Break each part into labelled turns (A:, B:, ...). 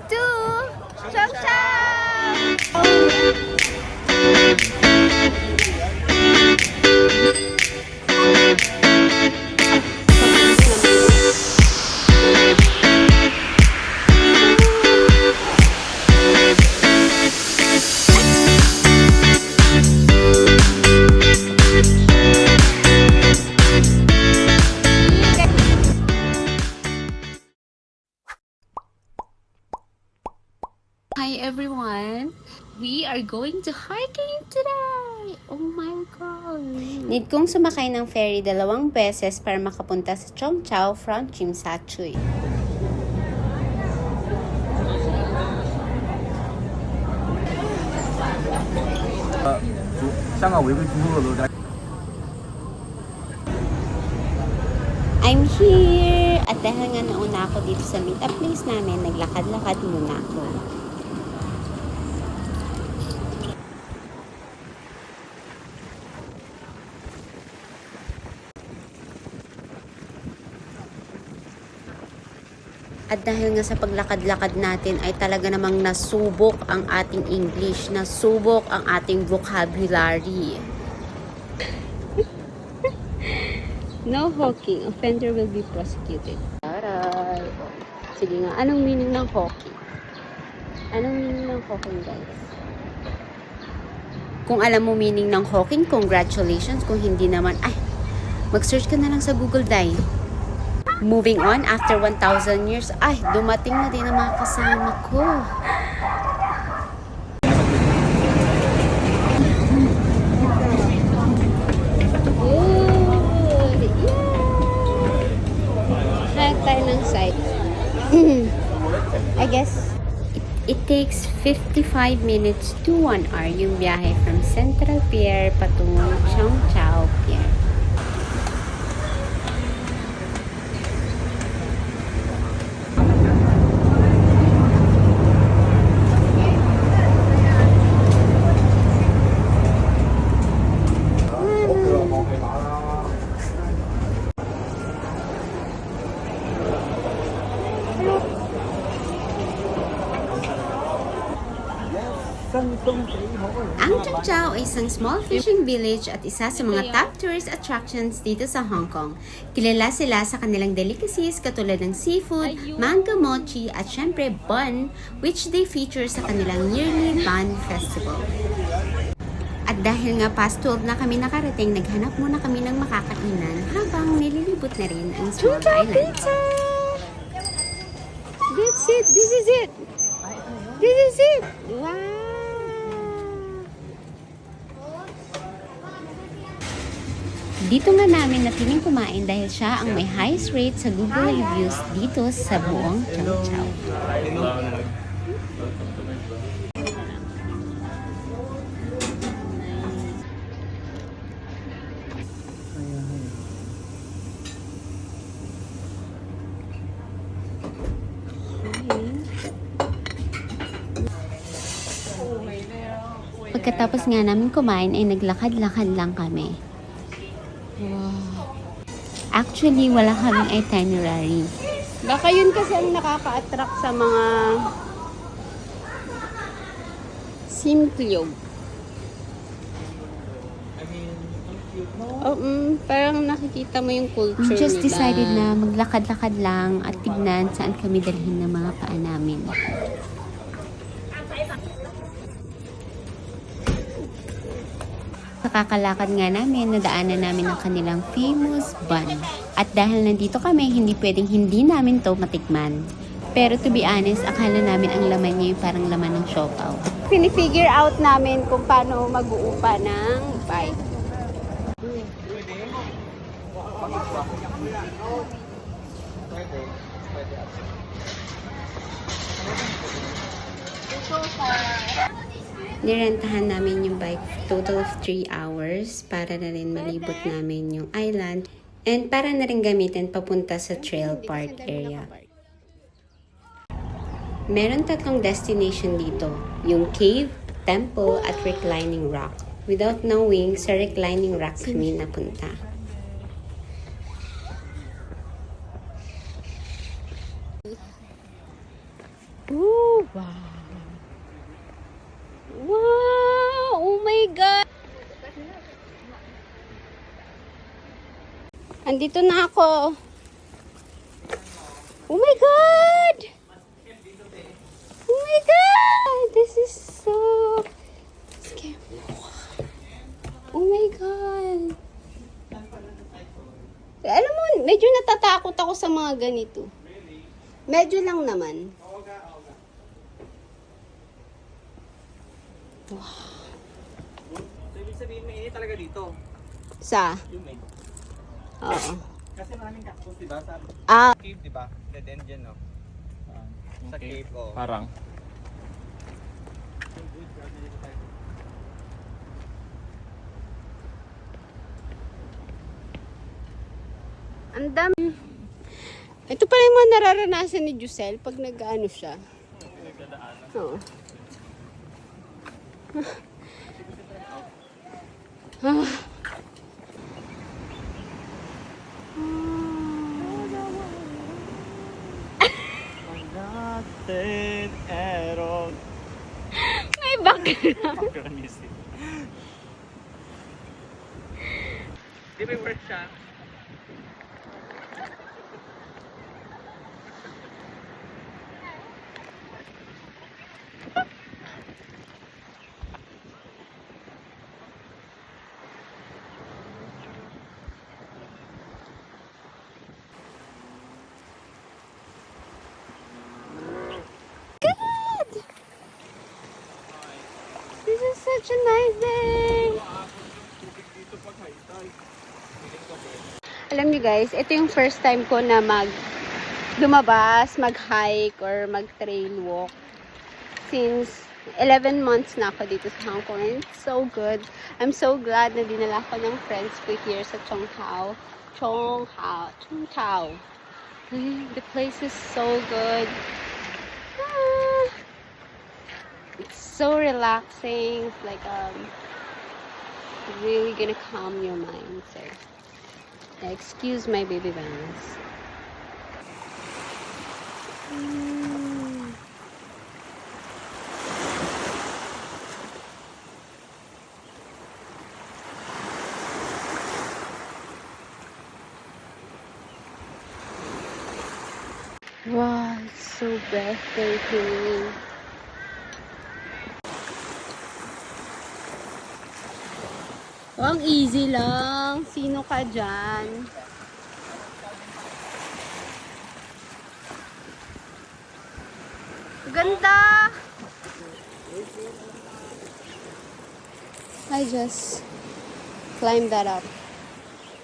A: to Chow Hi everyone! We are going to hiking today! Oh my God!
B: Need kong sumakay ng ferry 2 beses para makapunta sa Cheung Chau from Tsim Sha Tsui. I'm here! At dahil nga nauna ako dito sa meet-up place namin, naglakad-lakad muna ako. At dahil nga sa paglakad-lakad natin ay talaga namang nasubok ang ating English, nasubok ang ating vocabulary. No hawking. Offender will be prosecuted. Aray. Sige nga, anong meaning ng hawking? Anong meaning ng hawking, guys? Kung alam mo meaning ng hawking, congratulations. Kung hindi naman, ay, mag-search ka na lang sa Google Dai. Moving on, after 1,000 years, ay, dumating na din ang mga kasama ko. I guess it takes 55 minutes to 1 hour yung biyahe from Central Pier patungong Cheung Chau Pier. Ang Cheung Chau ay isang small fishing village at isa sa mga top tourist attractions dito sa Hong Kong. Kilala sila sa kanilang delicacies katulad ng seafood, mango mochi at syempre bun, which they feature sa kanilang yearly bun festival. At dahil nga past 12 na kami nakarating, naghanap muna kami ng makakainan habang nililibot na rin ang small island. That's it! This is it! This is it! Wow! Dito nga namin napiling kumain dahil siya ang may highest rate sa Google reviews dito sa buong Cheung Chau. Pagkatapos nga namin kumain ay naglakad-lakad lang kami. Wow. Actually, wala kaming itinerary. Baka yun kasi ang nakaka-attract sa mga simplog. Parang nakikita mo yung culture nila. We just decided na maglakad-lakad lang at tignan saan kami dalhin ng mga paa namin. Sa kakalakad nga namin, nadaanan namin ang kanilang famous bun. At dahil nandito kami, hindi pwedeng hindi namin to matikman. Pero to be honest, akala namin ang laman niya yung parang laman ng siopaw. Pinifigure out namin kung paano mag-uupa ng bike. Nirentahan namin yung bike total of 3 hours para na rin malibot namin yung island and para na rin gamitin papunta sa trail park area. Meron 3 destination dito, yung cave, temple at reclining rock. Without knowing, sa reclining rock kami napunta. Ooh, wow. Wow! Oh my God! Andito na ako. Oh my God! Oh my God! This is so scary. Oh my God! Alam mo, medyo natatakot ako sa mga ganito. Medyo lang naman. Wow.
C: So, ibig sabihin, mainit talaga dito.
B: Sa?
C: Yung main.
B: Oo.
C: Kasi maraming cactus, diba? Sa
B: Ah.
C: cave, diba? Dead end dyan, no? Sa cave, oh.
D: Parang.
B: Ang dami. Ito pala yung mga nararanasan ni Jusel pag nag-ano siya. Oo. Ah.
C: Natin, erong.
B: May background.
C: Background music. Di ba work siya?
B: This is such a nice day. Alam niyo guys, ito yung first time ko na lumabas, mag-hike or mag-trail walk since 11 months na ako dito sa Hong Kong. And it's so good. I'm so glad na dinala ko ng friends ko here sa Chongqing. The place is so good. Ah. It's so relaxing. It's like really gonna calm your mind. So yeah, excuse my baby bangs. Wow, it's so breathtaking. Oh, ang easy lang. Sino ka dyan? Ganda! I just climbed that up.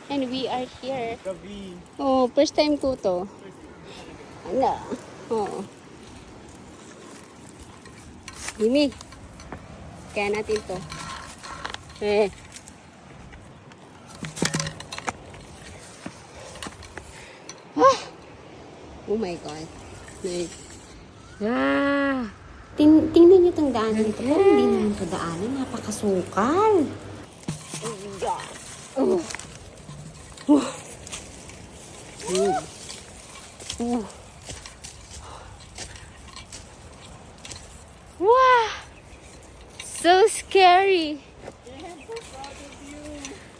B: And we are here.
C: Gabi.
B: Oh, first time ko to. Ano? Oo. Jimmy. Kaya natin to. Eh. Ah! Oh my God. Nice. Ah! Tingnan niyo itong daanan ito. Pero hindi naman ito daanan. Napakasukal. Oh. Oh. Oh. Wow! So scary.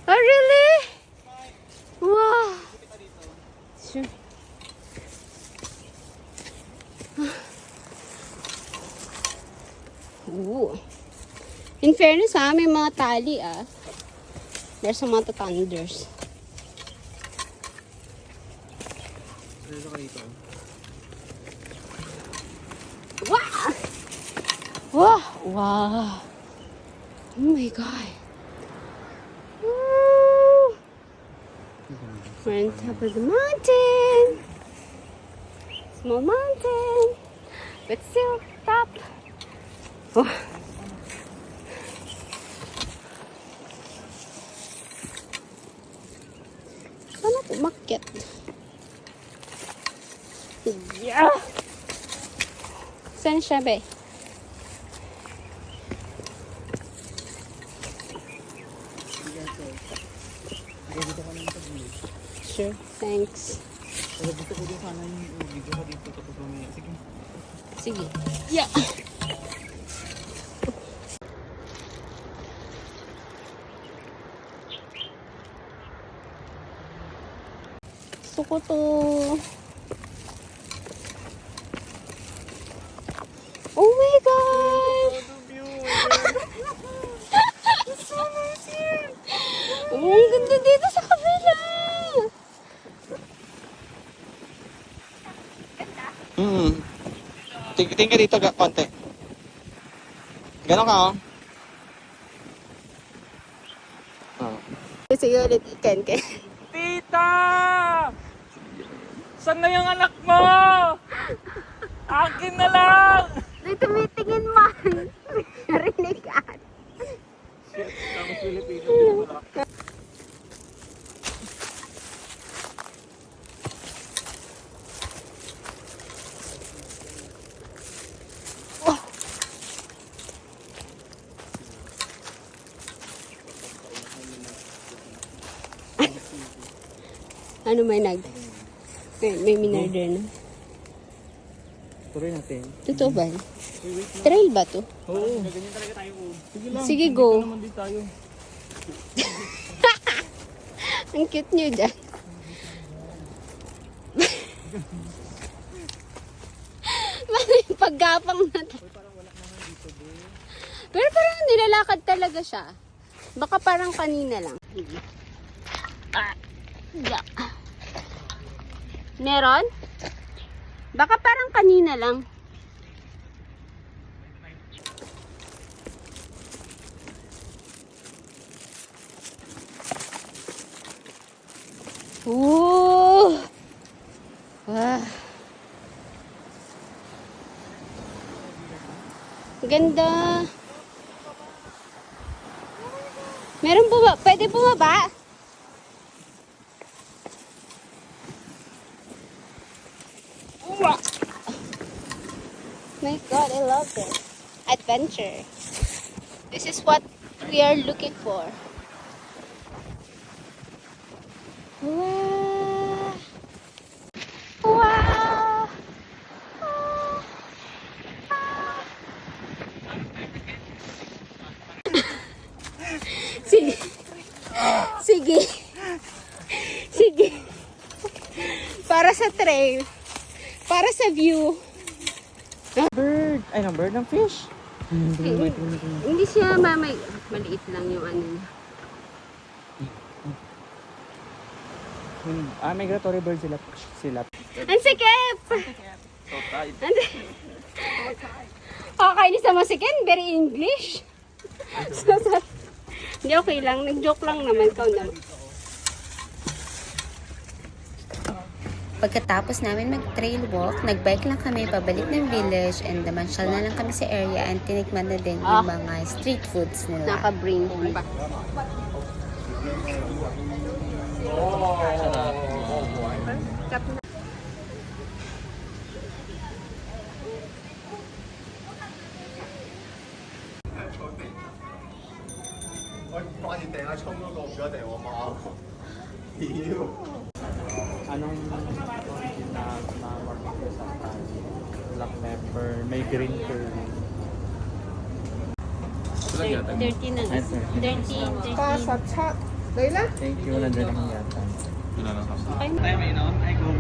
B: Oh, really? Wow. Sure. Ooh. In fairness may mga tali There's some mga thunders.
C: Dito ka dito.
B: Wow! Wow! Wow! Oh my God! Woo! We're on top of the mountain! Small mountain! But still top! Oh. Saan ako umakyat? Yeah! Saan siya, be? Sure, thanks.
C: Pero dito ko din sana yung video ka dito tapos mamaya. Sige.
B: Sige. Yeah. Gusto ko to. Oh my God! Oh, ang ganda dito sa kabila!
C: Tingin dito konti. Ganon ka, oh.
B: Sige ulit, Ken.
D: Tita! Saan na yung anak mo? Akin na lang!
B: May tumitingin man. Narinig ka.
D: Tapos Pilipino dito na.
B: Ano may minarder na.
C: Tuloy natin.
B: Totoo ba? Trail ba to?
D: Oo. Ganyan talaga tayo. Sige lang.
B: Sige, go.
D: Naman din tayo.
B: Ang cute nyo dyan. Bakit yung paggapang na to? Pero parang nilalakad talaga siya. Baka parang kanina lang. Yeah. Meron? Baka parang kanina lang. Ooh! Ah. Ganda. Meron po ba? Pwede bumaba? My God, I love this. Adventure. This is what we are looking for. Wow! Wow! Sige. Sige. Sige. Para sa trail. Para sa view.
C: Bird. Ay, ng bird ng fish.
B: Hindi siya maliit lang yung ano niya.
C: Migratory bird sila.
B: Ang sikip!
C: So tight.
B: Kakainis naman si Ken, very English. Hindi, okay lang. Nag-joke lang naman. Ikaw naman. Pagkatapos namin mag-trail walk, nag-bike lang kami pabalik ng village and namansyal na lang kami sa area and tinikman na din yung mga street foods nila. Naka-brain pa.
C: Anong na barbecue sa black pepper, may green curry.
B: 30 na. 30.
C: Thank you, nandiyan lang yata.
D: Tayo may inom? Ay, go.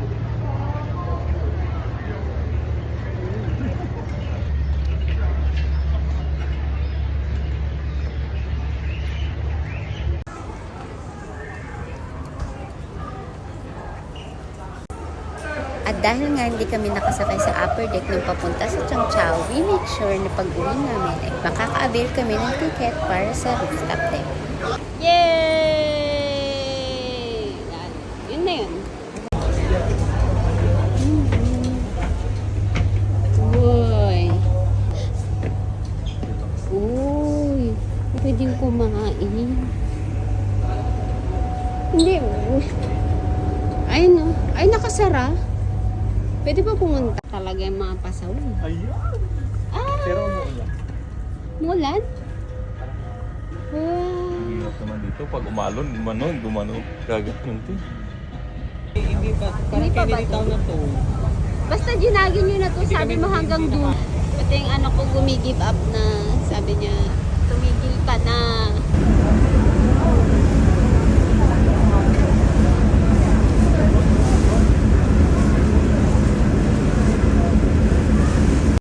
B: At dahil nga hindi kami nakasakay sa upper deck nung papunta sa Chang Chao, we make sure na pag-uwi namin ay makaka-avail kami ng ticket para sa rooftop deck. Yay! Yun na yun. Uy! Uy! Pwedeng kumain. Hindi. Ay, no. Ay, nakasara. Pwede ba pumunta? Talaga yung mga pasaw.
C: Ayun.
B: Ah!
C: Pero umuulan.
B: Mulan? Wow.
E: Hirap naman dito. Pag umalon, gumano. Gagat yung tin.
D: Hindi pa.
B: Hindi pa ba
D: Parang
B: ito?
D: na to.
B: Basta ginagin nyo na to, sabi mo hanggang dulo. Pati yung ano ko gumi-give up na, sabi niya,